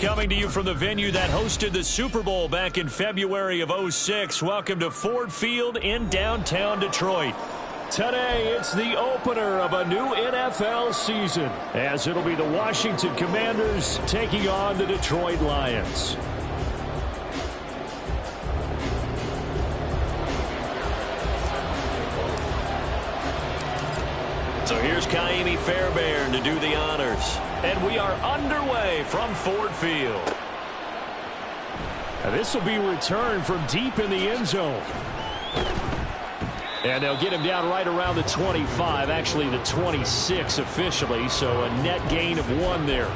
coming to you from the venue that hosted the Super Bowl back in February of '06. Welcome to Ford Field in downtown Detroit. Today, it's the opener of a new NFL season, as it'll be the Washington Commanders taking on the Detroit Lions. So here's Ka'imi Fairbairn to do the honors. And we are underway from Ford Field. This will be returned from deep in the end zone. And they'll get him down right around the 25, actually the 26 officially, so a net gain of 1 there.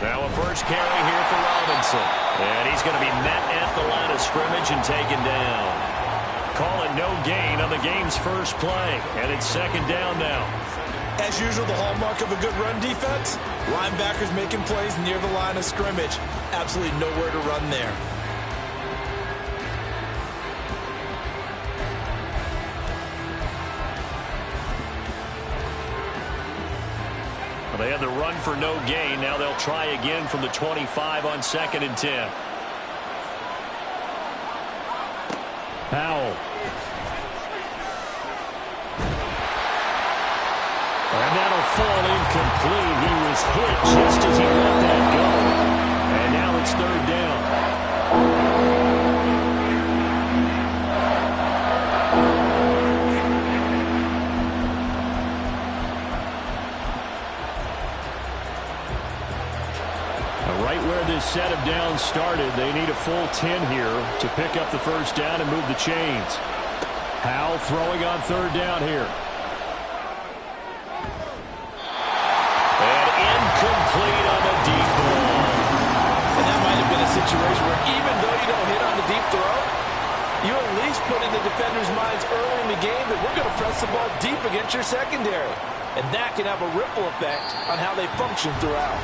Now a first carry here for Robinson. And he's going to be met at the line of scrimmage and taken down. Call it no gain on the game's first play. And it's second down now. As usual, the hallmark of a good run defense, linebackers making plays near the line of scrimmage. Absolutely nowhere to run there. They had the run for no gain. Now they'll try again from the 25 on 2nd and 10. Powell. And that'll fall incomplete. He was hit just as he let that go. And now it's 3rd down. Right where this set of downs started, they need a full 10 here to pick up the first down and move the chains. Powell throwing on 3rd down here. And incomplete on the deep ball. And that might have been a situation where even though you don't hit on the deep throw, you at least put in the defenders' minds early in the game that we're going to press the ball deep against your secondary. And that can have a ripple effect on how they function throughout.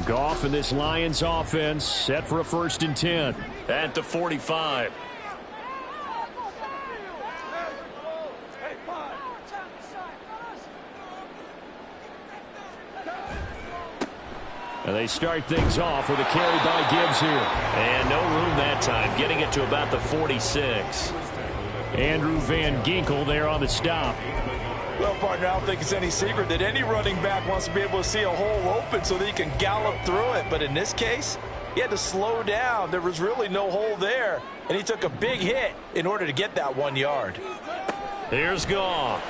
Goff and this Lions offense set for a 1st and 10 at the 45. And they start things off with a carry by Gibbs here. And no room that time, getting it to about the 46. Andrew Van Ginkel there on the stop. Well, partner, I don't think it's any secret that any running back wants to be able to see a hole open so that he can gallop through it. But in this case, he had to slow down. There was really no hole there, and he took a big hit in order to get that 1 yard. Here's Goff.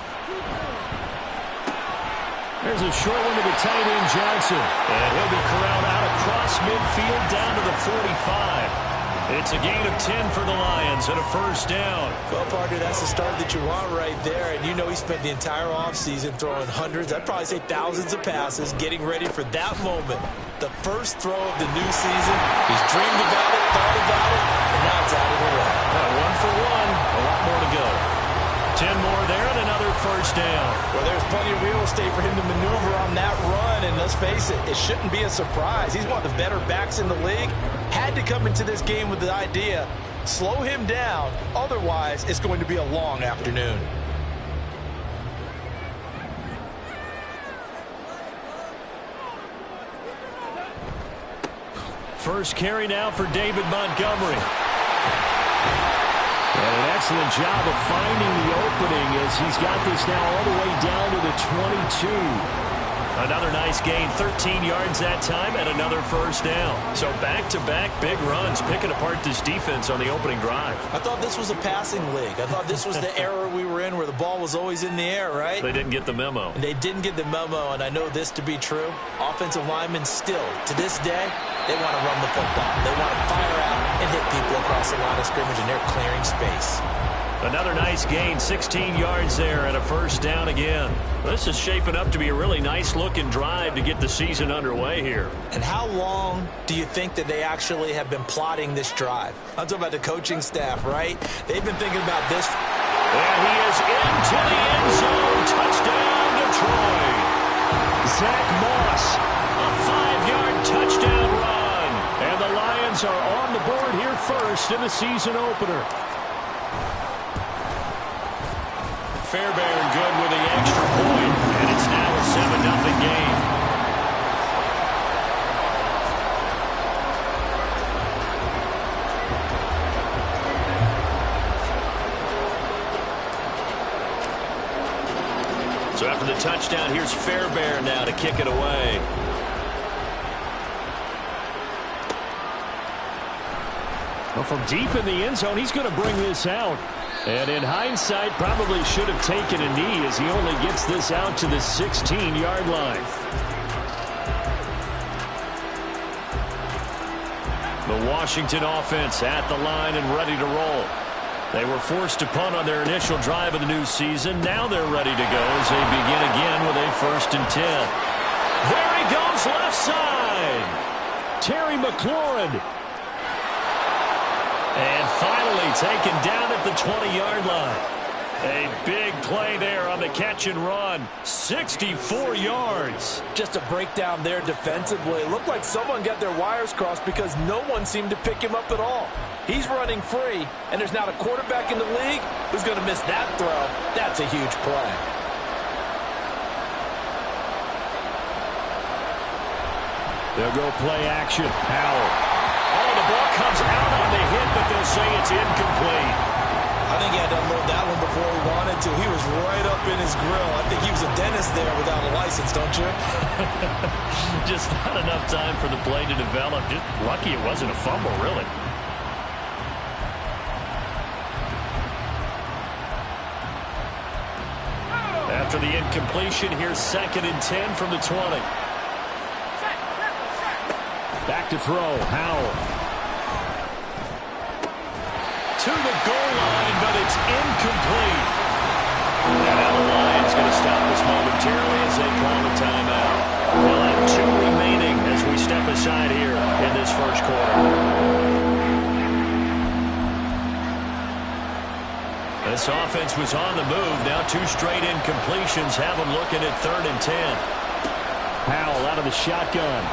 There's a short one to the tight end, Johnson. And he'll be corralled out across midfield down to the 45. It's a gain of 10 for the Lions and a first down. Well, partner, that's the start that you want right there. And you know he spent the entire offseason throwing hundreds, I'd probably say thousands of passes, getting ready for that moment. The first throw of the new season. He's dreamed about it, thought about it, and now it's out of the way. 1 for 1, a lot more to go. 10 more there and another first down. Well, there's plenty of real estate for him to maneuver on that run, and let's face it, it shouldn't be a surprise. He's one of the better backs in the league. Had to come into this game with the idea, slow him down, otherwise it's going to be a long afternoon. First carry now for David Montgomery. And an excellent job of finding the opening as he's got this now all the way down to the 22. Another nice gain, 13 yards that time, and another first down. So back-to-back big runs, picking apart this defense on the opening drive. I thought this was a passing league. I thought this was the era we were in where the ball was always in the air, right? They didn't get the memo. And they didn't get the memo, and I know this to be true. Offensive linemen still, to this day, they want to run the football. They want to fire out and hit people across the line of scrimmage, and they're clearing space. Another nice gain, 16 yards there and a first down again. This is shaping up to be a really nice-looking drive to get the season underway here. And how long do you think that they actually have been plotting this drive? I'm talking about the coaching staff, right? They've been thinking about this. And he is into the end zone. Touchdown, Detroit. Zach Moss, a 5-yard touchdown run. And the Lions are on the board here first in the season opener. Fairbairn good with the extra point, and it's now a 7-0 game. So after the touchdown, here's Fairbairn now to kick it away. Well, from deep in the end zone, he's going to bring this out. And in hindsight, probably should have taken a knee as he only gets this out to the 16-yard line. The Washington offense at the line and ready to roll. They were forced to punt on their initial drive of the new season. Now they're ready to go as they begin again with a 1st and 10. There he goes, left side. Terry McLaurin. And finally taken down at the 20-yard line. A big play there on the catch and run. 64 yards. Just a breakdown there defensively. It looked like someone got their wires crossed because no one seemed to pick him up at all. He's running free, and there's not a quarterback in the league who's going to miss that throw. That's a huge play. They'll go play action. Howell. Oh, the ball comes out on the hit, but they'll say it's incomplete. I think he had to unload that one before he wanted to. He was right up in his grill. I think he was a dentist there without a license, don't you? Just not enough time for the play to develop. Just lucky it wasn't a fumble, really. After the incompletion, here's 2nd and 10 from the 20. Back to throw, Howell. To the goal line, but it's incomplete. And now the Lions going to stop this momentarily as they call a timeout. We'll have 2 remaining as we step aside here in this first quarter. This offense was on the move. Now 2 straight incompletions have them looking at 3rd and 10. Howell out of the shotgun.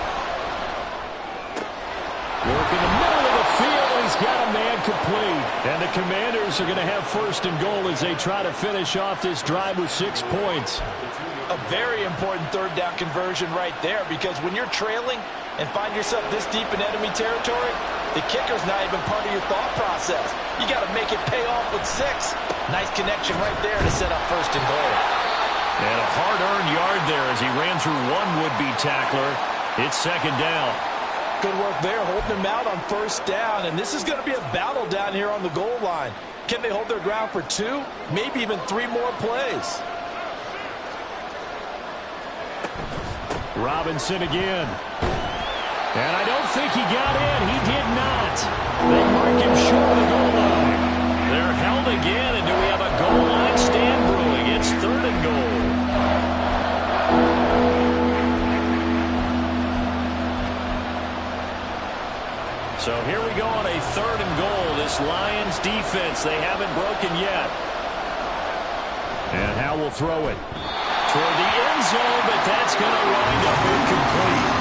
Work in the middle of the field, and he's got a man complete. And the Commanders are going to have 1st and goal as they try to finish off this drive with 6 points. A very important 3rd down conversion right there, because when you're trailing and find yourself this deep in enemy territory, the kicker's not even part of your thought process. You got to make it pay off with 6. Nice connection right there to set up 1st and goal. And a hard-earned yard there as he ran through one would-be tackler. It's 2nd down. Good work there, holding them out on 1st down. And this is going to be a battle down here on the goal line. Can they hold their ground for 2, maybe even 3 more plays? Robinson again. And I don't think he got in. He did not. They mark him short of the goal line. They're held again, and do we have a goal line stand brewing? It's 3rd and goal. So here we go on a 3rd and goal. This Lions defense, they haven't broken yet. And Howell will throw it toward the end zone, but that's going to wind up incomplete.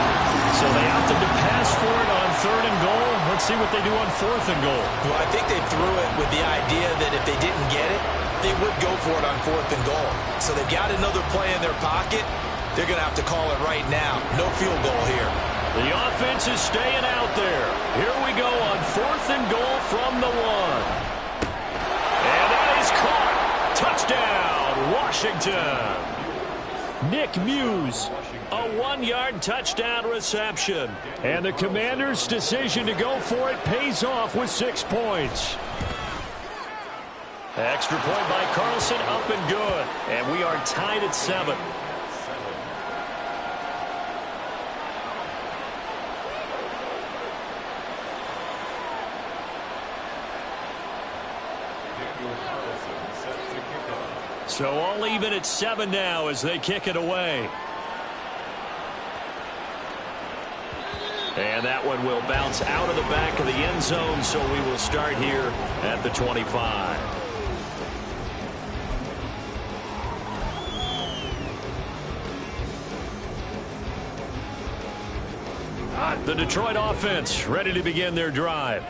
So they opted to pass for it on 3rd and goal. Let's see what they do on 4th and goal. Well, I think they threw it with the idea that if they didn't get it, they would go for it on 4th and goal. So they've got another play in their pocket. They're going to have to call it right now. No field goal here. The offense is staying out there. Here we go on 4th and goal from the 1. And that is caught. Touchdown, Washington. Nick Muse, a 1-yard touchdown reception. And the Commanders' decision to go for it pays off with 6 points. Extra point by Carlson, up and good. And we are tied at 7. So all even at 7 now as they kick it away. And that one will bounce out of the back of the end zone, so we will start here at the 25. The Detroit offense ready to begin their drive.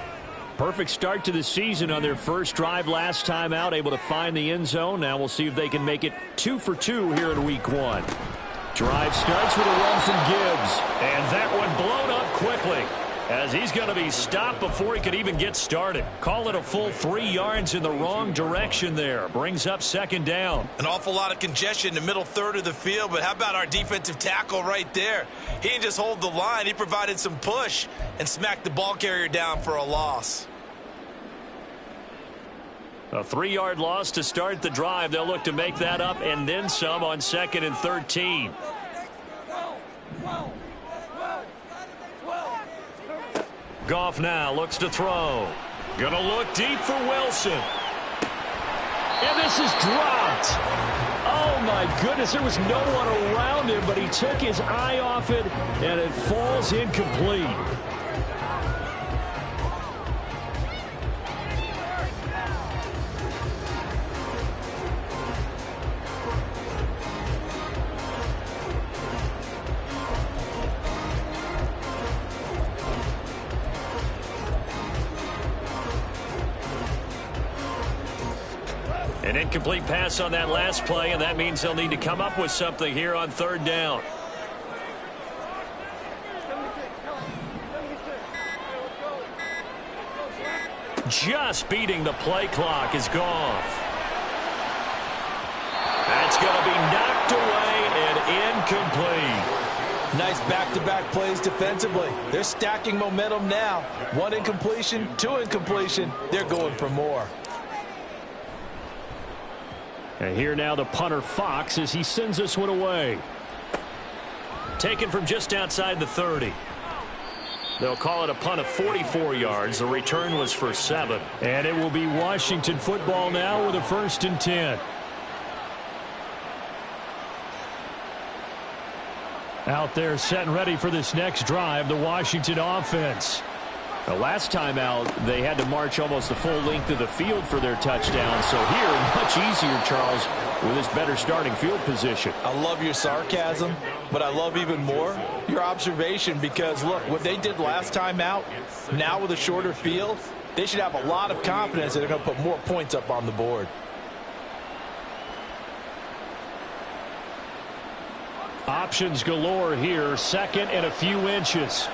Perfect start to the season on their first drive last time out, able to find the end zone. Now we'll see if they can make it 2 for 2 here in week 1. Drive starts with a run from Gibbs, and that one blown up quickly as he's going to be stopped before he could even get started. Call it a full 3 yards in the wrong direction there. Brings up 2nd down. An awful lot of congestion in the middle third of the field, but how about our defensive tackle right there? He didn't just hold the line. He provided some push and smacked the ball carrier down for a loss. A 3-yard loss to start the drive. They'll look to make that up and then some on 2nd and 13. Goff now looks to throw. Gonna look deep for Wilson. And this is dropped. Oh, my goodness. There was no one around him, but he took his eye off it, and it falls incomplete. An incomplete pass on that last play, and that means they'll need to come up with something here on 3rd down. Just beating the play clock is Goff. That's going to be knocked away and incomplete. Nice back-to-back plays defensively. They're stacking momentum now. 1 incompletion, 2 incompletion. They're going for more. And here now the punter Fox as he sends this one away. Taken from just outside the 30. They'll call it a punt of 44 yards. The return was for 7. And it will be Washington football now with a 1st and 10. Out there set and ready for this next drive, the Washington offense. The last time out, they had to march almost the full length of the field for their touchdown. So here, much easier, Charles, with this better starting field position. I love your sarcasm, but I love even more your observation because, look, what they did last time out, now with a shorter field, they should have a lot of confidence that they're going to put more points up on the board. Options galore here, 2nd and a few inches.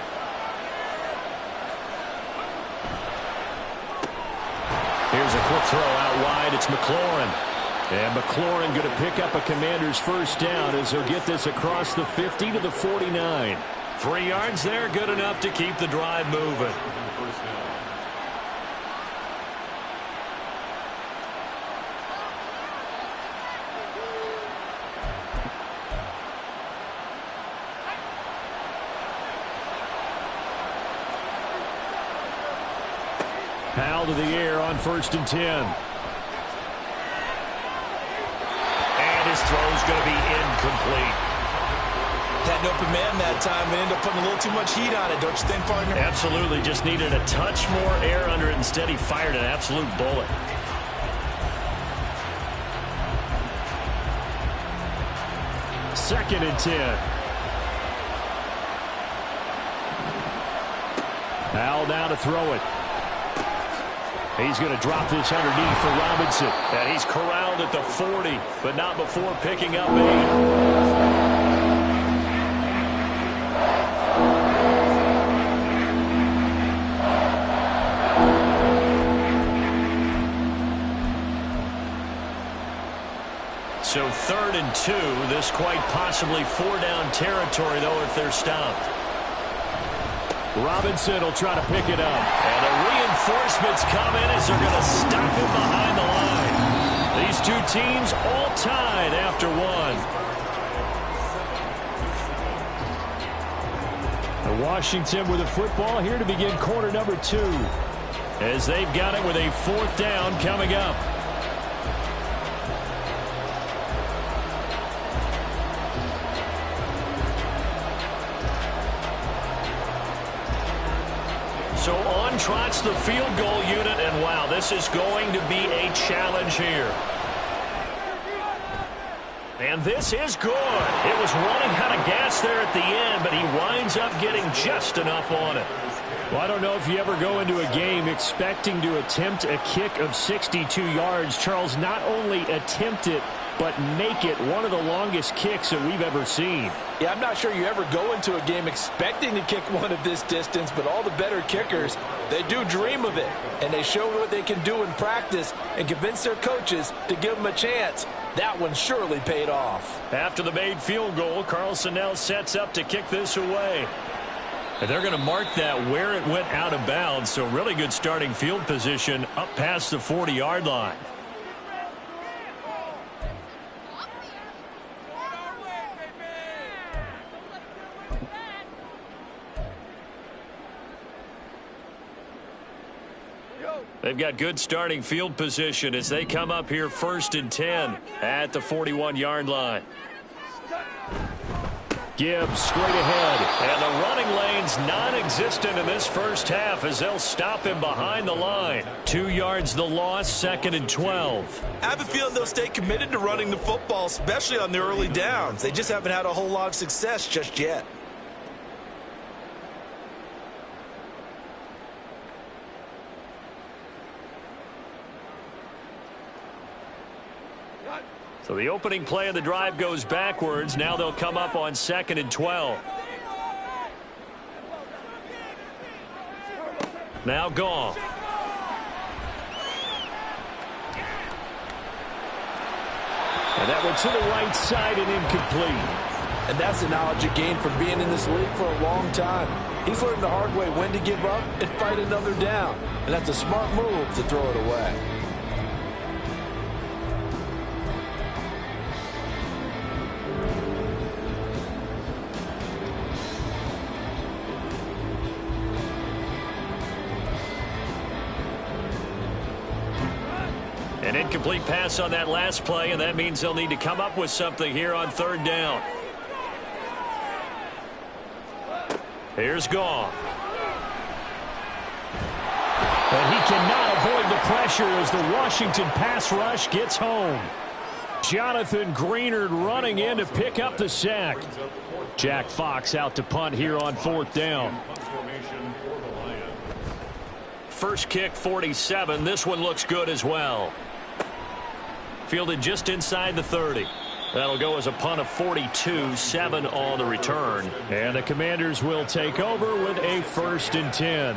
Here's a quick throw out wide. It's McLaurin. And McLaurin going to pick up a Commander's 1st down as he'll get this across the 50 to the 49. 3 yards there, good enough to keep the drive moving. Powell to the air on 1st and 10. And his throw's going to be incomplete. Had an open man that time and ended up putting a little too much heat on it, don't you think, partner? Absolutely. Just needed a touch more air under it. Instead, he fired an absolute bullet. Second and 10. Powell now to throw it. He's going to drop this underneath for Robinson. And he's corralled at the 40, but not before picking up 8. So 3rd and 2. This quite possibly 4-down territory, though, if they're stopped. Robinson will try to pick it up. And the reinforcements come in as they're going to stop him behind the line. These two teams all tied after 1. The Washington with the football here to begin quarter number 2. As they've got it with a 4th down coming up. trots the field goal unit, and wow, this is going to be a challenge here. And this is good. It was running out of gas there at the end, but he winds up getting just enough on it. Well, I don't know if you ever go into a game expecting to attempt a kick of 62 yards. Charles, not only attempt it, but make it one of the longest kicks that we've ever seen. Yeah, I'm not sure you ever go into a game expecting to kick one of this distance, but all the better kickers, they do dream of it. And they show what they can do in practice and convince their coaches to give them a chance. That one surely paid off. After the made field goal, Carlson now sets up to kick this away. And they're going to mark that where it went out of bounds, so really good starting field position up past the 40-yard line. They've got good starting field position as they come up here 1st and 10 at the 41-yard line. Gibbs straight ahead, and the running lane's non-existent in this first half as they'll stop him behind the line. 2 yards the loss, 2nd and 12. I have a feeling they'll stay committed to running the football, especially on the early downs. They just haven't had a whole lot of success just yet. So the opening play of the drive goes backwards. Now they'll come up on 2nd and 12. Now Goff. And that one to the right side and incomplete. And that's the knowledge you gain from being in this league for a long time. He's learned the hard way when to give up and fight another down. And that's a smart move to throw it away. An incomplete pass on that last play, and that means they'll need to come up with something here on 3rd down. Here's Goff. And he cannot avoid the pressure as the Washington pass rush gets home. Jonathan Greenard running in to pick up the sack. Jack Fox out to punt here on 4th down. First kick, 47. This one looks good as well. Fielded just inside the 30. That'll go as a punt of 42, 7 on the return. And the Commanders will take over with a 1st and 10.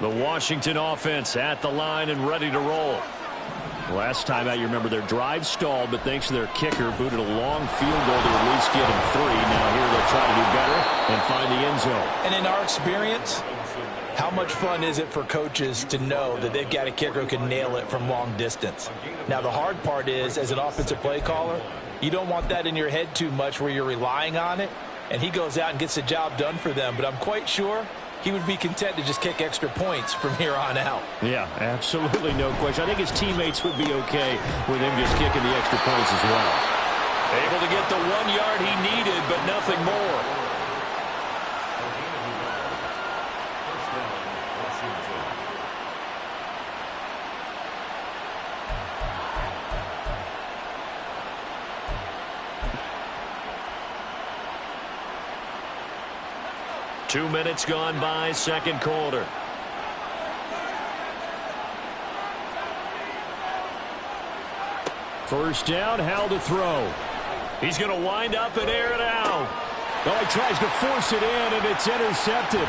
The Washington offense at the line and ready to roll. Last time out, you remember their drive stalled, but thanks to their kicker, booted a long field goal to at least get them 3. Now here they'll try to do better and find the end zone. And in our experience, how much fun is it for coaches to know that they've got a kicker who can nail it from long distance? Now, the hard part is, as an offensive play caller, you don't want that in your head too much where you're relying on it, and he goes out and gets the job done for them. But I'm quite sure he would be content to just kick extra points from here on out. Yeah, absolutely no question. I think his teammates would be okay with him just kicking the extra points as well. Able to get the 1 yard he needed, but nothing more. Two minutes gone by, 2nd quarter. First down, Howell to throw. He's going to wind up and air it out. Oh, he tries to force it in, and it's intercepted.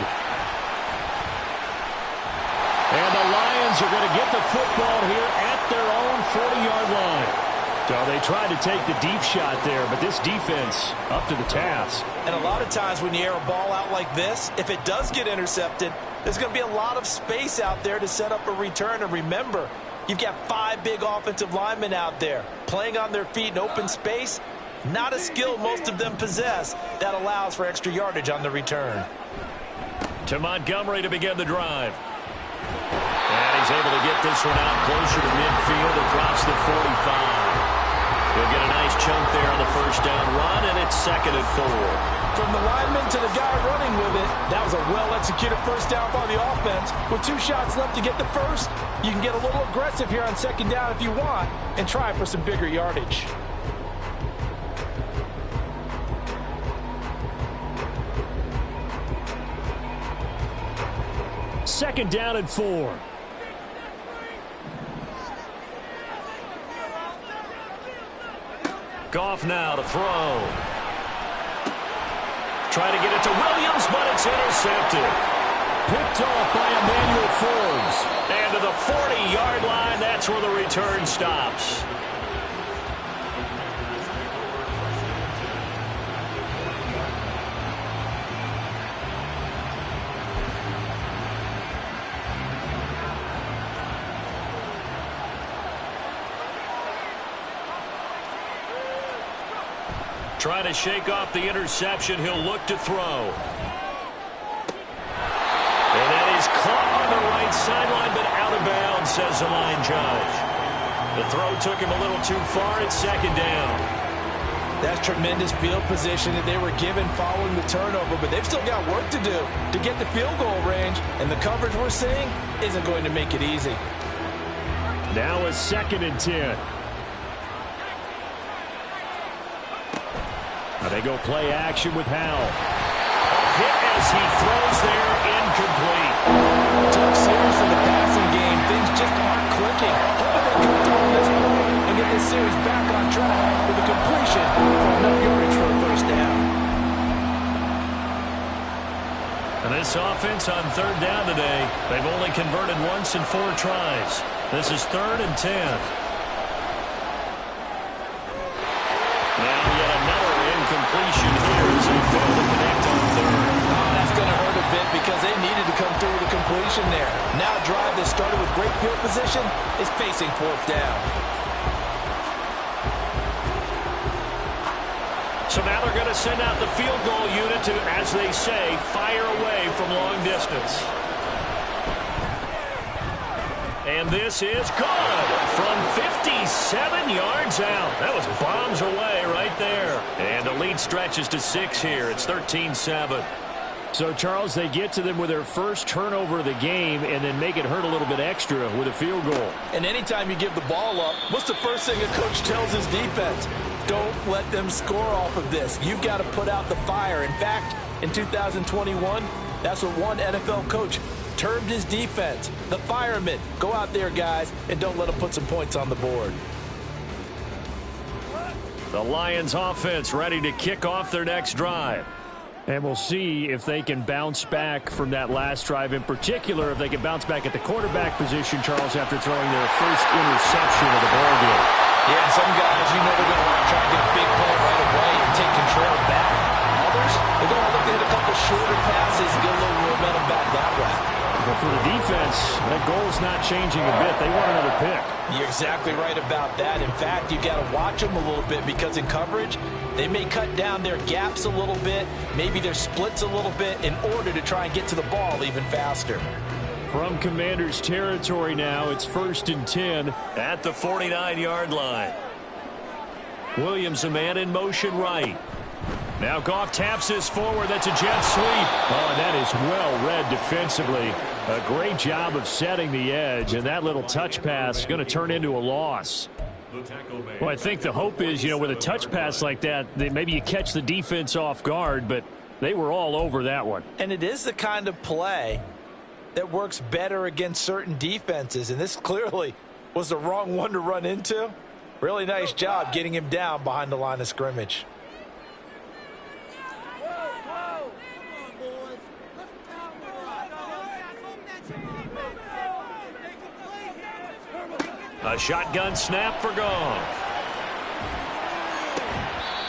And the Lions are going to get the football here at their own 40-yard line. So they tried to take the deep shot there, but this defense up to the task. And a lot of times when you air a ball out like this, if it does get intercepted, there's going to be a lot of space out there to set up a return. And remember, you've got 5 big offensive linemen out there playing on their feet in open space. Not a skill most of them possess that allows for extra yardage on the return. To Montgomery to begin the drive. And he's able to get this one out closer to midfield across the 45. He'll get a nice chunk there on the first down run, and it's 2nd and 4. From the lineman to the guy running with it, that was a well-executed first down by the offense. With 2 shots left to get the first, you can get a little aggressive here on 2nd down if you want and try for some bigger yardage. Second down and 4. Goff now to throw. Try to get it to Williams, but it's intercepted. Picked off by Emmanuel Forbes. And to the 40-yard line, that's where the return stops. Trying to shake off the interception. He'll look to throw. And that is caught on the right sideline, but out of bounds, says the line judge. The throw took him a little too far. It's 2nd down. That's tremendous field position that they were given following the turnover, but they've still got work to do to get the field goal range, and the coverage we're seeing isn't going to make it easy. Now a 2nd and 10. They go play action with Howell. Hit as he throws there, incomplete. Took serious in the passing game. Things just aren't clicking. Hoping they come through on this play and get this series back on track with a completion for enough yardage for a first down. And this offense on 3rd down today, they've only converted once in 4 tries. This is 3rd and 10. Now yet another incompletion here as they fail to connect on 3rd. Oh, that's going to hurt a bit because they needed to come through with a completion there. Now a drive that started with great field position is facing 4th down. So now they're going to send out the field goal unit to, as they say, fire away from long distance. And this is good from 57 yards out. That was bombs away right there. And the lead stretches to 6 here. It's 13-7. So, Charles, they get to them with their first turnover of the game and then make it hurt a little bit extra with a field goal. And anytime you give the ball up, what's the first thing a coach tells his defense? Don't let them score off of this. You've got to put out the fire. In fact, in 2021, that's what one NFL coach termed his defense, the firemen. Go out there, guys, and don't let them put some points on the board. The Lions offense ready to kick off their next drive. And we'll see if they can bounce back from that last drive. In particular, if they can bounce back at the quarterback position, Charles, after throwing their first interception of the ball game. Yeah, some guys, you know they're going to want to try to get a big play right away and take control back. Others, they're going to look to hit a couple shorter passes and get a little momentum back that way. But for the defense, that goal's not changing a bit. They want another pick. You're exactly right about that. In fact, you got to watch them a little bit because in coverage, they may cut down their gaps a little bit, maybe their splits a little bit in order to try and get to the ball even faster. From Commanders territory now, it's 1st and 10 at the 49-yard line. Williams, a man in motion right. Now Goff taps this forward. That's a jet sweep. Oh, and that is well read defensively. A great job of setting the edge, and that little touch pass is going to turn into a loss. Well, I think the hope is, with a touch pass like that, maybe you catch the defense off guard, but they were all over that one. And it is the kind of play that works better against certain defenses, and this clearly was the wrong one to run into. Really nice job getting him down behind the line of scrimmage. A shotgun snap for Goff.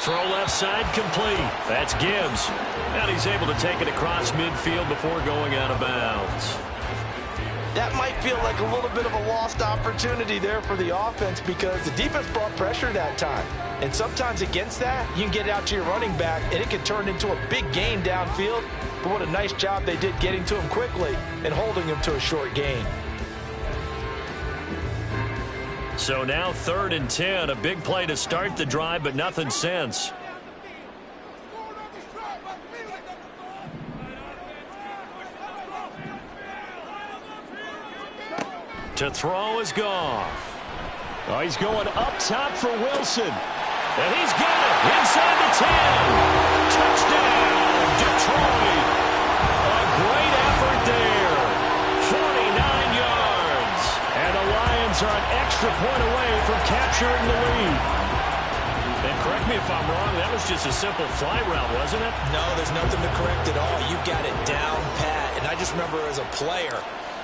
Throw left side complete. That's Gibbs. And he's able to take it across midfield before going out of bounds. That might feel like a little bit of a lost opportunity there for the offense because the defense brought pressure that time. And sometimes against that, you can get out to your running back, and it can turn into a big gain downfield. But what a nice job they did getting to him quickly and holding him to a short gain. So now 3rd and 10, a big play to start the drive, but nothing since. To throw is Goff. Oh, he's going up top for Wilson. And he's got it inside the 10. Touchdown, Detroit. A great effort there. 49 yards. And the Lions are an extra point away from capturing the lead. And correct me if I'm wrong, that was just a simple fly route, wasn't it? No, there's nothing to correct at all. You got it down pat. And I just remember as a player,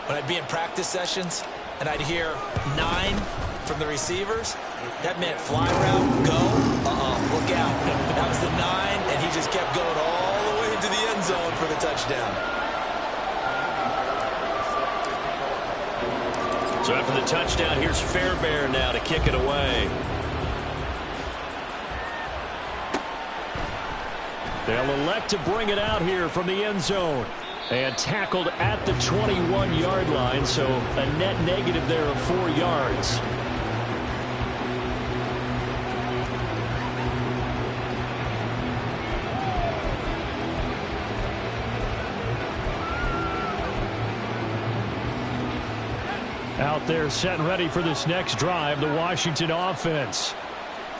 when I'd be in practice sessions and I'd hear 9 from the receivers, that meant fly route, go, look out. That was the 9, and he just kept going all the way into the end zone for the touchdown. So after the touchdown, here's Fairbairn now to kick it away. They'll elect to bring it out here from the end zone. And tackled at the 21-yard line, so a net negative there of 4 yards. Out there set and ready for this next drive, the Washington offense.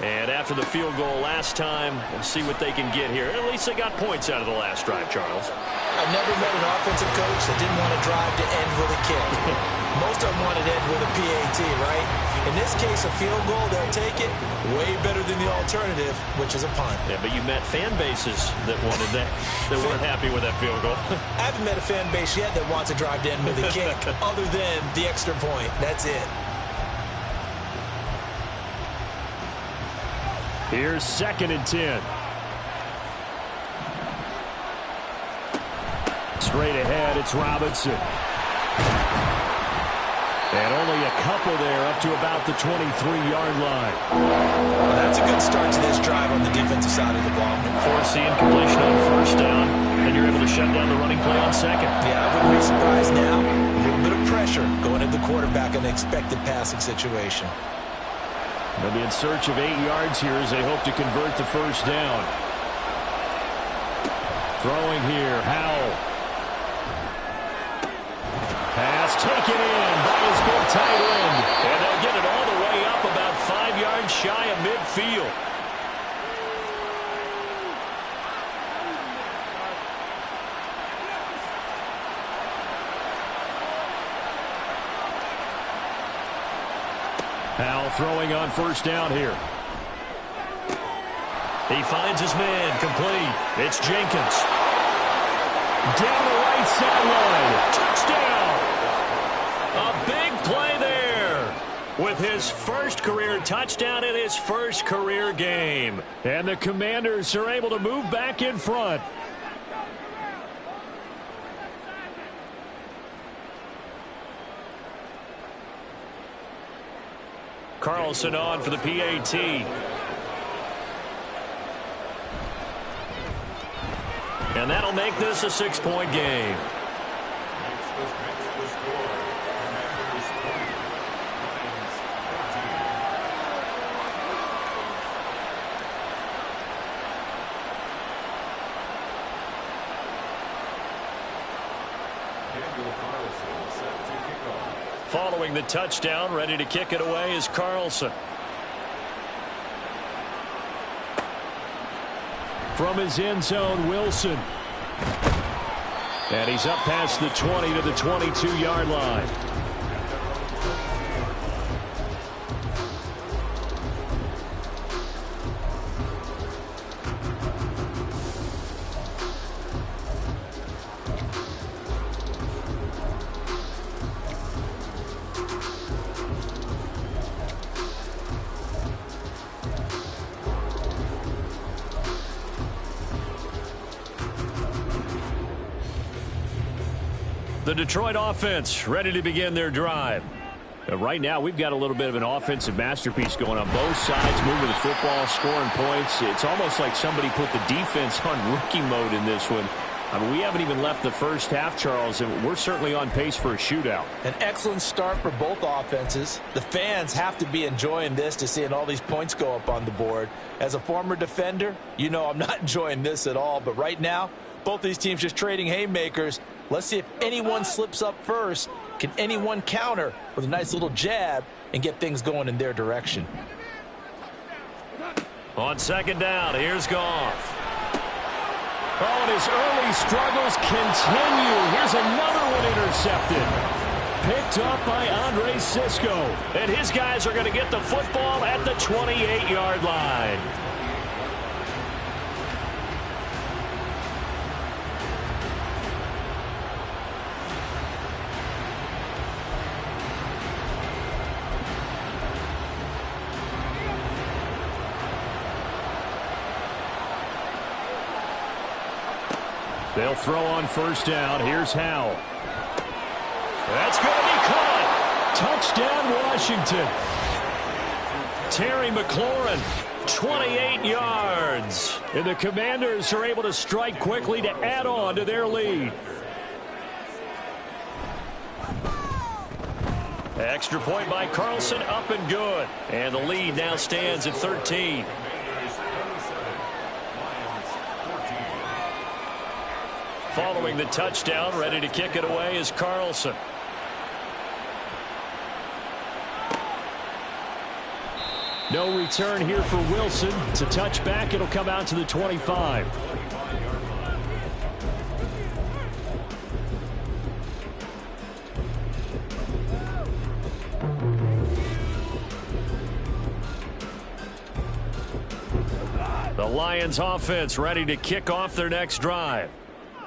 And after the field goal last time, we'll see what they can get here. At least they got points out of the last drive, Charles. I've never met an offensive coach that didn't want to drive to end with a kick. Most of them wanted to end with a PAT, right? In this case, a field goal, they'll take it. Way better than the alternative, which is a punt. Yeah, but you met fan bases that wanted that, that weren't happy with that field goal. I haven't met a fan base yet that wants to drive to end with a kick other than the extra point. That's it. Here's 2nd and 10. Straight ahead, it's Robinson. And only a couple there up to about the 23-yard line. Well, that's a good start to this drive on the defensive side of the ball. Forcing completion on 1st down, and you're able to shut down the running play on 2nd. Yeah, I wouldn't be surprised now. A little bit of pressure going at the quarterback in an expected passing situation. They'll be in search of 8 yards here as they hope to convert the 1st down. Throwing here, Howell. Pass taken in by his big tight end. And they'll get it all the way up about 5 yards shy of midfield. Howell throwing on 1st down here. He finds his man complete. It's Jenkins. Down the right sideline. Touchdown. A big play there with his 1st career touchdown in his 1st career game. And the Commanders are able to move back in front. Carlson on for the PAT. And that'll make this a 6-point game. Following the touchdown, ready to kick it away is Carlson. From his end zone, Wilson. And he's up past the 20 to the 22-yard line. The Detroit offense ready to begin their drive. Right now, we've got a little bit of an offensive masterpiece going on both sides, moving the football, scoring points. It's almost like somebody put the defense on rookie mode in this one. I mean, we haven't even left the first half, Charles, and we're certainly on pace for a shootout. An excellent start for both offenses. The fans have to be enjoying this to seeing all these points go up on the board. As a former defender, you know I'm not enjoying this at all. But right now, both these teams just trading haymakers. Let's see if anyone slips up first. Can anyone counter with a nice little jab and get things going in their direction? On second down, here's Goff. Oh, and his early struggles continue. Here's another one intercepted. Picked up by Andre Cisco. And his guys are going to get the football at the 28-yard line. They'll throw on first down. Here's Howell. That's going to be caught. Touchdown, Washington. Terry McLaurin, 28 yards. And the Commanders are able to strike quickly to add on to their lead. Extra point by Carlson, up and good. And the lead now stands at 13. Following the touchdown, ready to kick it away is Carlson. No return here for Wilson. It's a touchback. It'll come out to the 25. The Lions offense ready to kick off their next drive.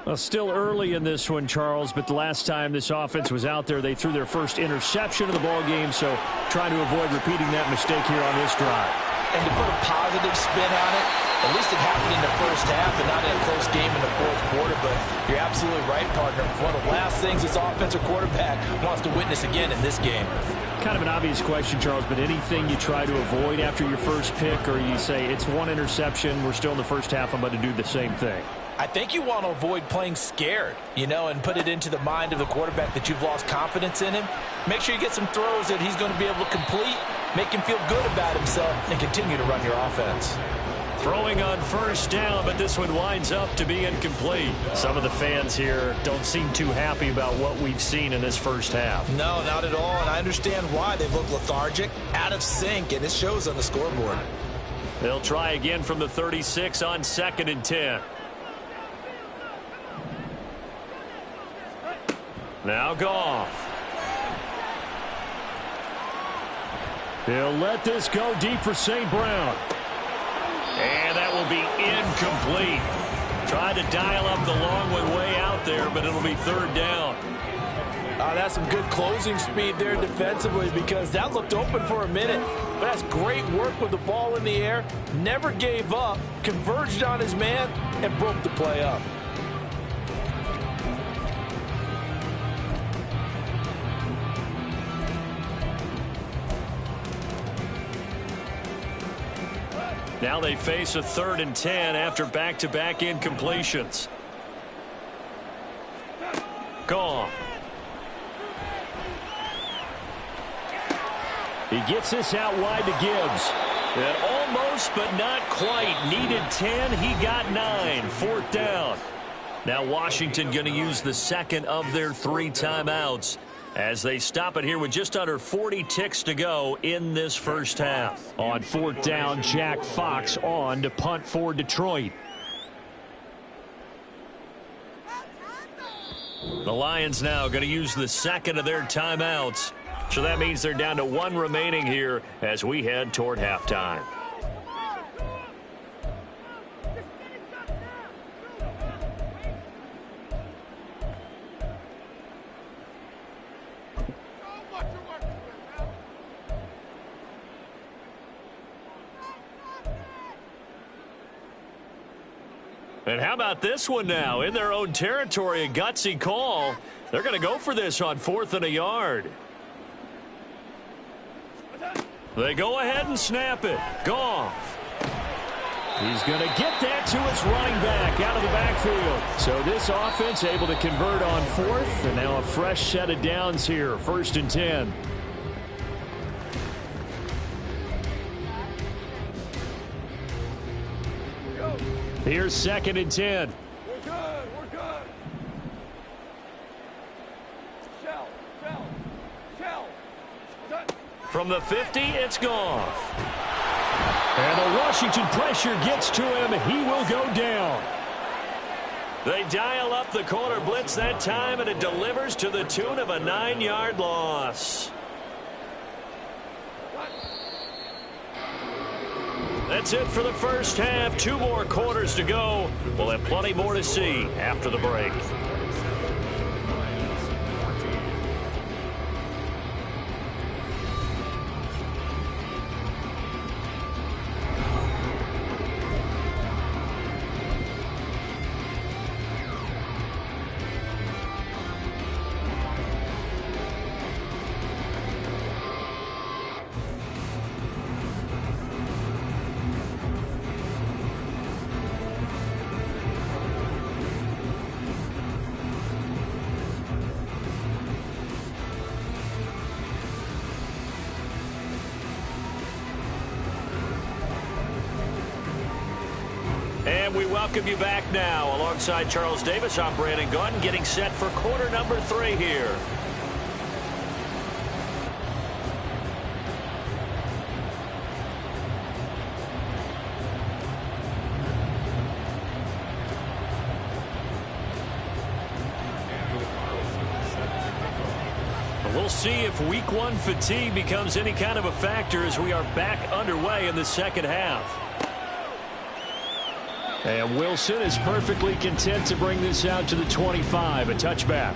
Well, still early in this one, Charles, but the last time this offense was out there, they threw their first interception of the ball game, so trying to avoid repeating that mistake here on this drive. And to put a positive spin on it, at least it happened in the first half and not in a close game in the fourth quarter, but you're absolutely right, partner. One of the last things this offensive quarterback wants to witness again in this game. Kind of an obvious question, Charles, but anything you try to avoid after your first pick, or you say it's one interception, we're still in the first half, I'm going to do the same thing? I think you want to avoid playing scared, you know, and put it into the mind of the quarterback that you've lost confidence in him. Make sure you get some throws that he's going to be able to complete, make him feel good about himself, and continue to run your offense. Throwing on first down, but this one winds up to be incomplete. Some of the fans here don't seem too happy about what we've seen in this first half. No, not at all, and I understand why. They look lethargic, out of sync, and it shows on the scoreboard. They'll try again from the 36 on 2nd and 10. Now Goff. He'll let this go deep for St. Brown. And that will be incomplete. Tried to dial up the long one way out there, but it'll be third down. That's some good closing speed there defensively, because that looked open for a minute. But that's great work with the ball in the air. Never gave up, converged on his man, and broke the play up. Now they face a 3rd and 10 after back-to-back incompletions. Goff. He gets this out wide to Gibbs. And almost, but not quite. Needed 10. He got 9. 4th down. Now Washington going to use the second of their 3 timeouts as they stop it here with just under 40 ticks to go in this first half. On 4th down, Jack Fox on to punt for Detroit. The Lions now going to use the second of their timeouts. So that means they're down to 1 remaining here as we head toward halftime. And how about this one now? In their own territory, a gutsy call. They're going to go for this on 4th and a yard. They go ahead and snap it. Goff He's going to get that to his running back out of the backfield. So this offense able to convert on fourth, and now a fresh set of downs here, 1st and 10. Here's 2nd and 10. We're good. Shell. From the 50, it's Goff. And the Washington pressure gets to him. He will go down. They dial up the corner blitz that time, and it delivers to the tune of a 9-yard loss. That's it for the first half. 2 more quarters to go. We'll have plenty more to see after the break. And we welcome you back now. Alongside Charles Davis, I'm Brandon Gaudin, getting set for quarter number 3 here. We'll see if week 1 fatigue becomes any kind of a factor as we are back underway in the second half. And Wilson is perfectly content to bring this out to the 25, a touchback.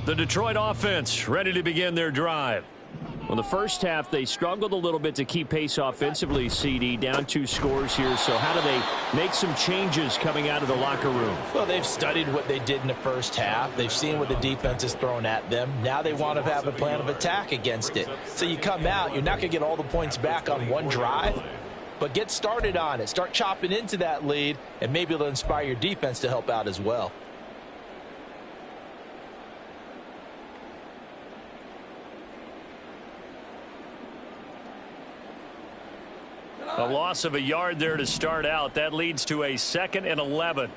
The Detroit offense ready to begin their drive. Well, the first half, they struggled a little bit to keep pace offensively, CD, down 2 scores here. So how do they make some changes coming out of the locker room? Well, they've studied what they did in the first half. They've seen what the defense is throwing at them. Now they want to have a plan of attack against it. So you come out, you're not going to get all the points back on one drive, but get started on it. Start chopping into that lead, and maybe it'll inspire your defense to help out as well. A loss of a yard there to start out. That leads to a 2nd and 11.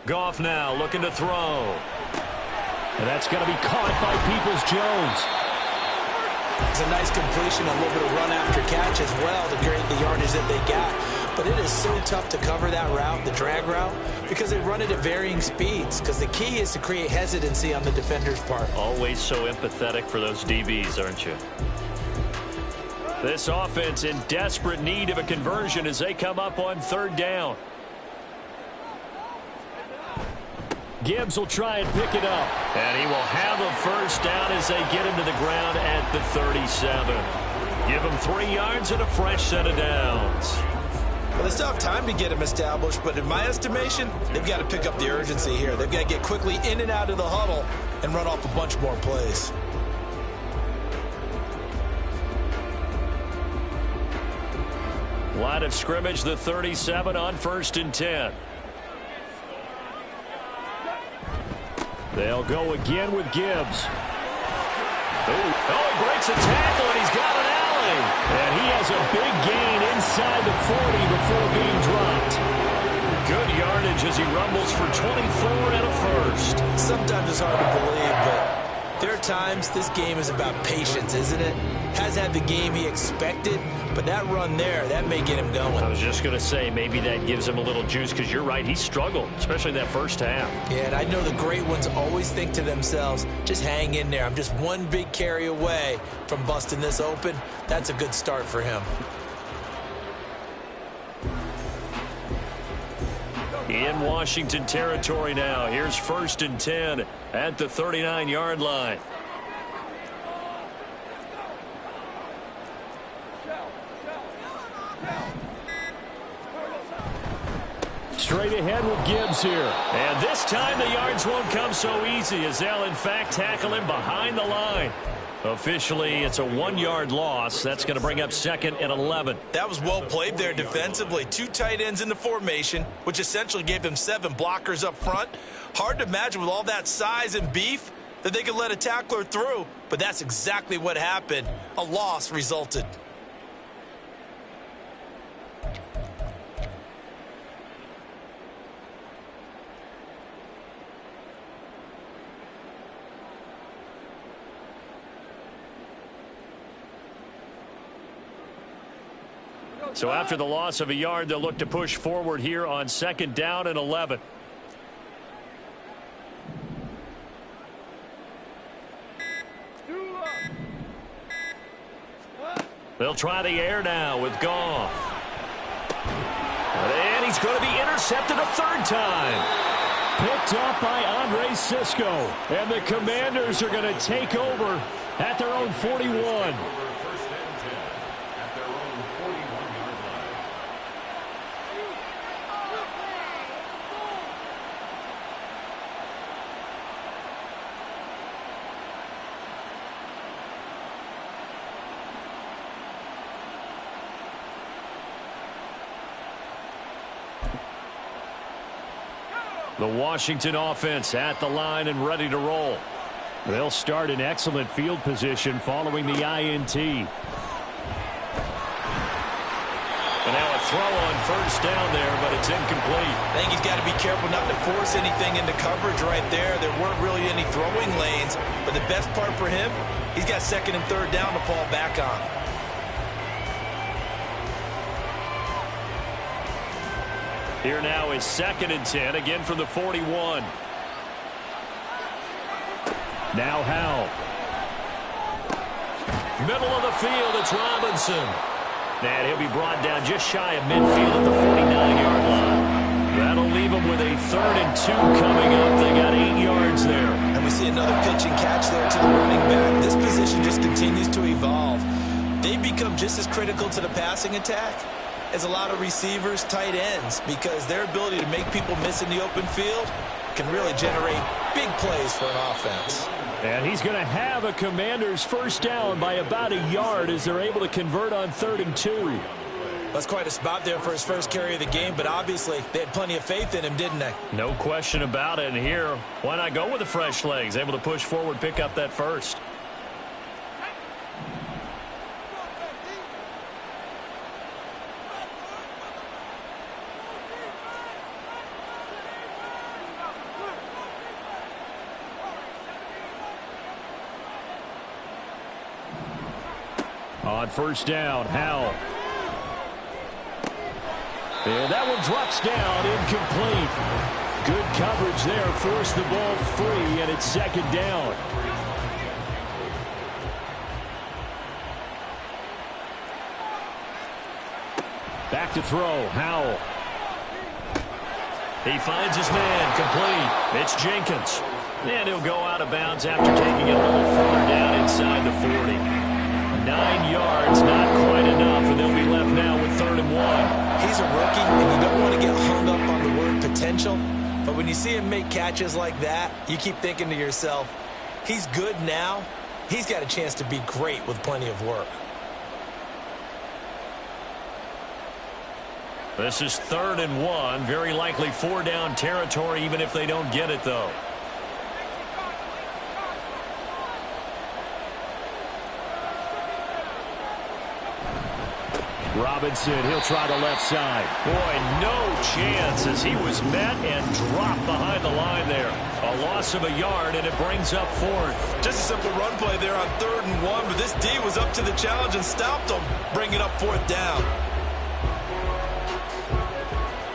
Goff now looking to throw. And that's going to be caught by Peoples-Jones. It's a nice completion, a little bit of run after catch as well to create the yardage that they got. But it is so tough to cover that route, the drag route, because they run it at varying speeds. Because the key is to create hesitancy on the defender's part. Always so empathetic for those DBs, aren't you? This offense in desperate need of a conversion as they come up on 3rd down. Gibbs will try and pick it up. And he will have a first down as they get him to the ground at the 37. Give him 3 yards and a fresh set of downs. Well, they still have time to get him established, but in my estimation, they've got to pick up the urgency here. They've got to get quickly in and out of the huddle and run off a bunch more plays. Line of scrimmage, the 37 on 1st and 10. They'll go again with Gibbs. Oh, he breaks a tackle, and he's got an alley. And he has a big gain inside the 40 before being dropped. Good yardage as he rumbles for 24 and a first. Sometimes it's hard to believe, but there are times this game is about patience, isn't it? Has had the game he expected, but that run there, that may get him going. I was just going to say, maybe that gives him a little juice, because you're right, he struggled, especially that first half. Yeah, and I know the great ones always think to themselves, just hang in there. I'm just one big carry away from busting this open. That's a good start for him. In Washington territory now. Here's 1st and 10 at the 39-yard line. Straight ahead with Gibbs here. And this time the yards won't come so easy as they'll, in fact, tackle him behind the line. Officially, it's a 1-yard loss. That's going to bring up 2nd and 11. That was well played there defensively. 2 tight ends in the formation, which essentially gave them 7 blockers up front. Hard to imagine with all that size and beef that they could let a tackler through, but that's exactly what happened. A loss resulted. So after the loss of a yard, they'll look to push forward here on 2nd down and 11. They'll try the air now with Goff. And he's going to be intercepted a 3rd time. Picked up by Andre Cisco. And the Commanders are going to take over at their own 41. The Washington offense at the line and ready to roll. They'll start in excellent field position following the INT. And now a throw on 1st down there, but it's incomplete. I think he's got to be careful not to force anything into coverage right there. There weren't really any throwing lanes, but the best part for him, he's got 2nd and 3rd down to fall back on. Here now is 2nd and 10, again from the 41. Now Howell. Middle of the field, it's Robinson. And he'll be brought down just shy of midfield at the 49-yard line. That'll leave him with a 3rd and 2 coming up. They got 8 yards there. And we see another pitch and catch there to the running back. This position just continues to evolve. They become just as critical to the passing attack as a lot of receivers, tight ends, because their ability to make people miss in the open field can really generate big plays for an offense. And he's going to have a Commander's 1st down by about a yard as they're able to convert on 3rd and 2. That's quite a spot there for his first carry of the game, but obviously they had plenty of faith in him, didn't they? No question about it. And here, why not go with the fresh legs? Able to push forward, pick up that 1st. On 1st down, Howell. And that one drops down, incomplete. Good coverage there, forced the ball free, and it's 2nd down. Back to throw, Howell. He finds his man, complete. It's Jenkins. And he'll go out of bounds after taking it a little further down inside the 40. 9 yards, not quite enough, and they'll be left now with 3rd and 1. He's a rookie, and you don't want to get hung up on the word potential, but when you see him make catches like that, you keep thinking to yourself, he's good now. He's got a chance to be great with plenty of work. This is 3rd and 1, very likely 4-down territory, even if they don't get it, though. Robinson, he'll try the left side. Boy, no chance as he was met and dropped behind the line there. A loss of a yard, and it brings up 4th. Just a simple run play there on 3rd and 1, but this D was up to the challenge and stopped him, bringing up 4th down.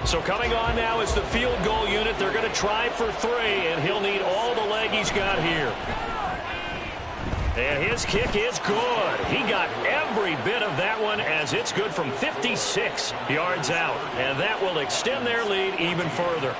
So coming on now is the field goal unit. They're going to try for 3, and he'll need all the leg he's got here. And his kick is good. He got every bit of that one as it's good from 56 yards out. And that will extend their lead even further.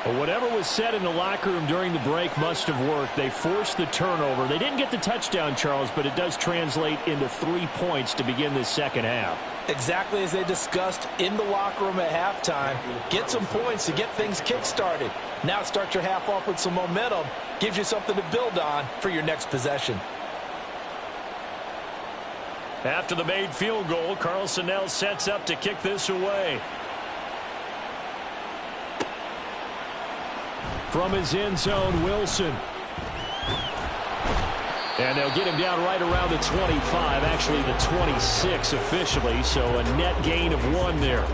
Well, whatever was said in the locker room during the break must have worked. They forced the turnover. They didn't get the touchdown, Charles, but it does translate into 3 points to begin this second half. Exactly as they discussed in the locker room at halftime. Get some points to get things kick-started. Now start your half off with some momentum. Gives you something to build on for your next possession. After the made field goal, Carlson now sets up to kick this away. From his end zone, Wilson. And they'll get him down right around the 25, actually the 26 officially, so a net gain of 1 there.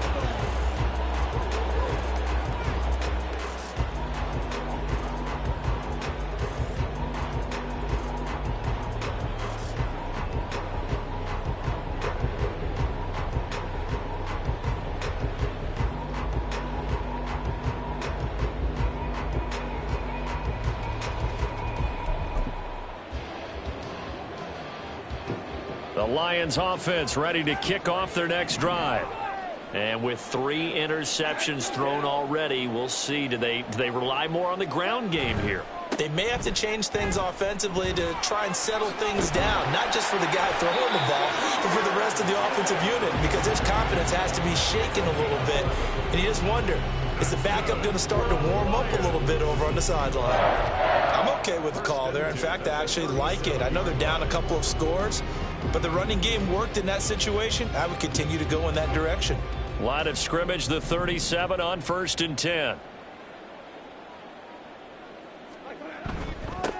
The Lions offense ready to kick off their next drive. And with 3 interceptions thrown already, we'll see. Do they rely more on the ground game here? They may have to change things offensively to try and settle things down, not just for the guy throwing the ball, but for the rest of the offensive unit, because his confidence has to be shaken a little bit. And you just wonder, is the backup going to start to warm up a little bit over on the sideline? I'm okay with the call there. In fact, I actually like it. I know they're down a couple of scores, but the running game worked in that situation. I would continue to go in that direction. Line of scrimmage, the 37 on 1st and 10.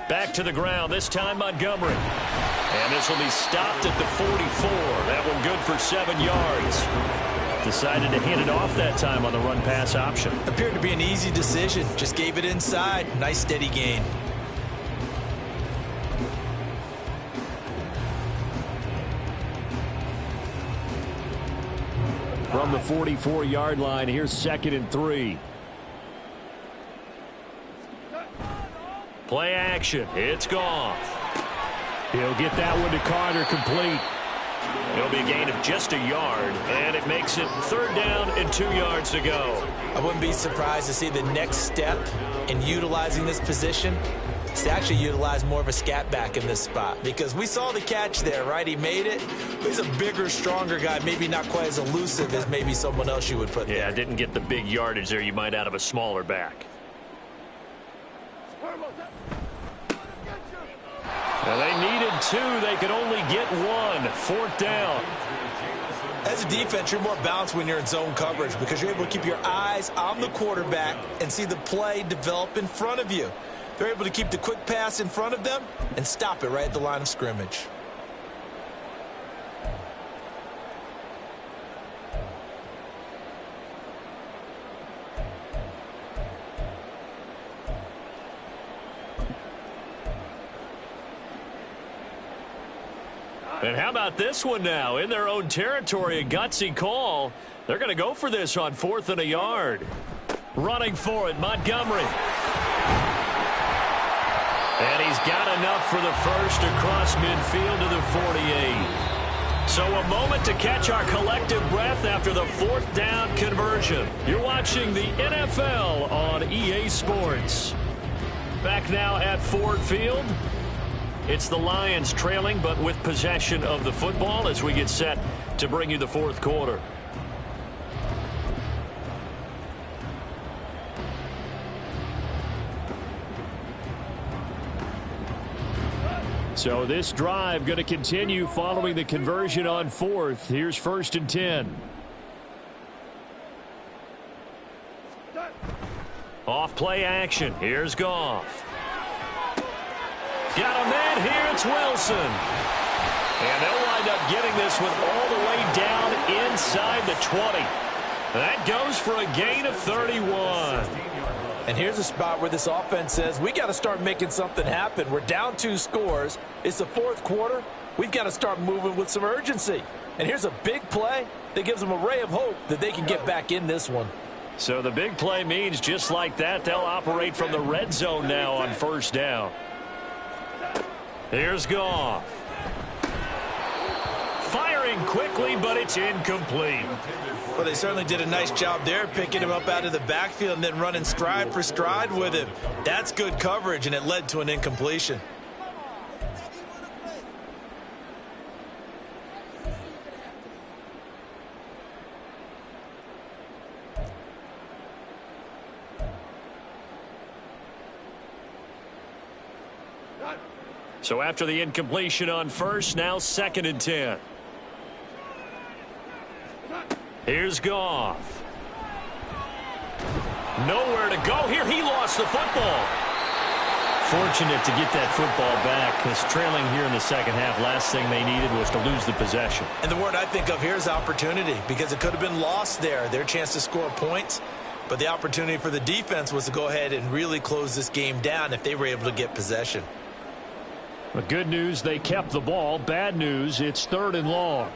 Back to the ground, this time Montgomery. And this will be stopped at the 44. That one good for 7 yards. Decided to hand it off that time on the run-pass option. Appeared to be an easy decision. Just gave it inside. Nice steady gain. From the 44-yard line, here's 2nd and 3. Play action. It's Goff. He'll get that one to Carter, complete. It'll be a gain of just a yard, and it makes it 3rd down and 2 yards to go. I wouldn't be surprised to see the next step in utilizing this position is to actually utilize more of a scat back in this spot, because we saw the catch there, right? He made it. He's a bigger, stronger guy, maybe not quite as elusive as maybe someone else you would put there. Yeah, didn't get the big yardage there you might out of a smaller back. Well, they needed 2. They could only get 1. 4th down. As a defense, you're more balanced when you're in zone coverage because you're able to keep your eyes on the quarterback and see the play develop in front of you. They're able to keep the quick pass in front of them and stop it right at the line of scrimmage. And how about this one now? In their own territory, a gutsy call. They're going to go for this on 4th and a yard. Running for it, Montgomery. And he's got enough for the first across midfield to the 48. So a moment to catch our collective breath after the 4th down conversion. You're watching the NFL on EA Sports. Back now at Ford Field. It's the Lions trailing, but with possession of the football as we get set to bring you the 4th quarter. So this drive going to continue following the conversion on 4th. Here's 1st and 10. Off play action. Here's Goff. Got a man here. It's Wilson. And they'll wind up getting this one all the way down inside the 20. That goes for a gain of 31. And here's a spot where this offense says, we got to start making something happen. We're down 2 scores. It's the 4th quarter. We've got to start moving with some urgency. And here's a big play that gives them a ray of hope that they can get back in this one. So the big play means just like that, they'll operate from the red zone now on 1st down. Here's Goff. Firing quickly, but it's incomplete. Well, they certainly did a nice job there, picking him up out of the backfield and then running stride for stride with him. That's good coverage, and it led to an incompletion. So after the incompletion on first, now 2nd and 10. Here's Goff. Nowhere to go here. He lost the football. Fortunate to get that football back, because trailing here in the second half, last thing they needed was to lose the possession. And the word I think of here is opportunity, because it could have been lost there, their chance to score points. But the opportunity for the defense was to go ahead and really close this game down if they were able to get possession. The good news, they kept the ball. Bad news, it's 3rd and long.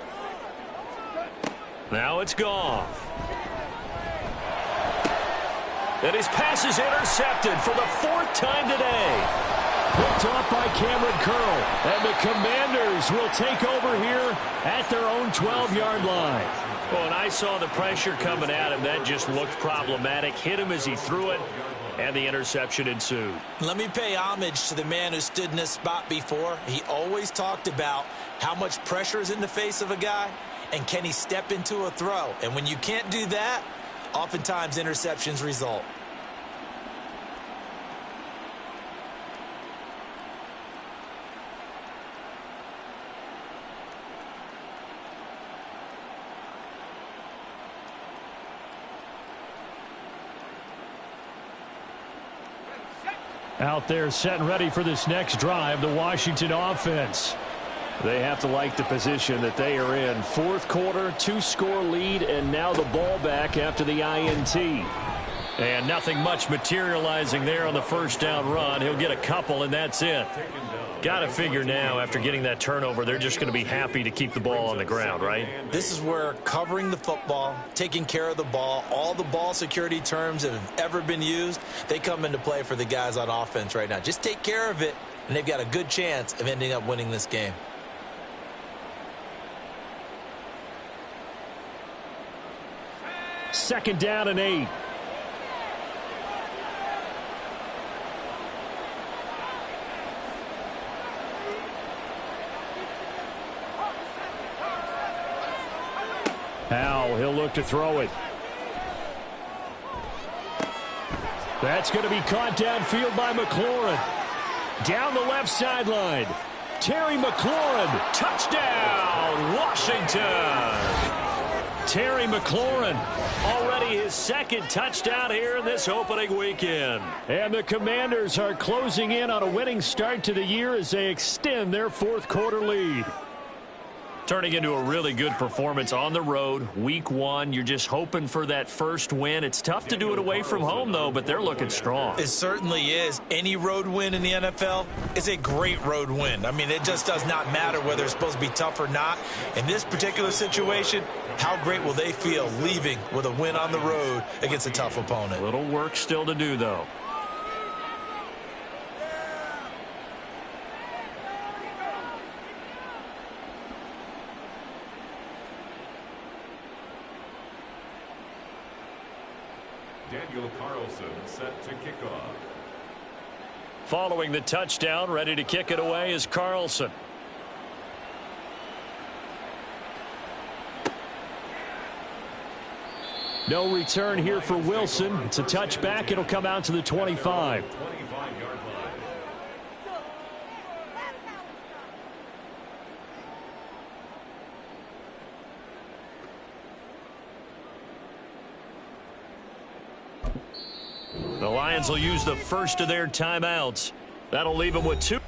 Now it's Goff. And his pass is intercepted for the 4th time today. Picked off by Cameron Curl. And the Commanders will take over here at their own 12-yard line. Well, and I saw the pressure coming at him. That just looked problematic. Hit him as he threw it, and the interception ensued. Let me pay homage to the man who stood in this spot before. He always talked about how much pressure is in the face of a guy, and can he step into a throw. And when you can't do that, oftentimes interceptions result. Out there set and ready for this next drive, the Washington offense. They have to like the position that they are in. 4th quarter, 2-score lead, and now the ball back after the INT. And nothing much materializing there on the first down run. He'll get a couple, and that's it. Got to figure now, after getting that turnover, they're just going to be happy to keep the ball on the ground, right? This is where covering the football, taking care of the ball, all the ball security terms that have ever been used, they come into play for the guys on offense right now. Just take care of it, and they've got a good chance of ending up winning this game. Second down and 8. Howell, he'll look to throw it. That's going to be caught downfield by McLaurin. Down the left sideline. Terry McLaurin. Touchdown, Washington. Terry McLaurin, already his 2nd touchdown here in this opening weekend. And the Commanders are closing in on a winning start to the year as they extend their 4th quarter lead. Turning into a really good performance on the road, week 1. You're just hoping for that first win. It's tough to do it away from home, though, but they're looking strong. It certainly is. Any road win in the NFL is a great road win. I mean, it just does not matter whether it's supposed to be tough or not. In this particular situation, how great will they feel leaving with a win on the road against a tough opponent? Little work still to do, though. Daniel Carlson set to kick off. Following the touchdown, ready to kick it away is Carlson. No return here for Wilson. It's a touchback. It'll come out to the 25. 25-yard line. The Lions will use the first of their timeouts. That'll leave them with 2.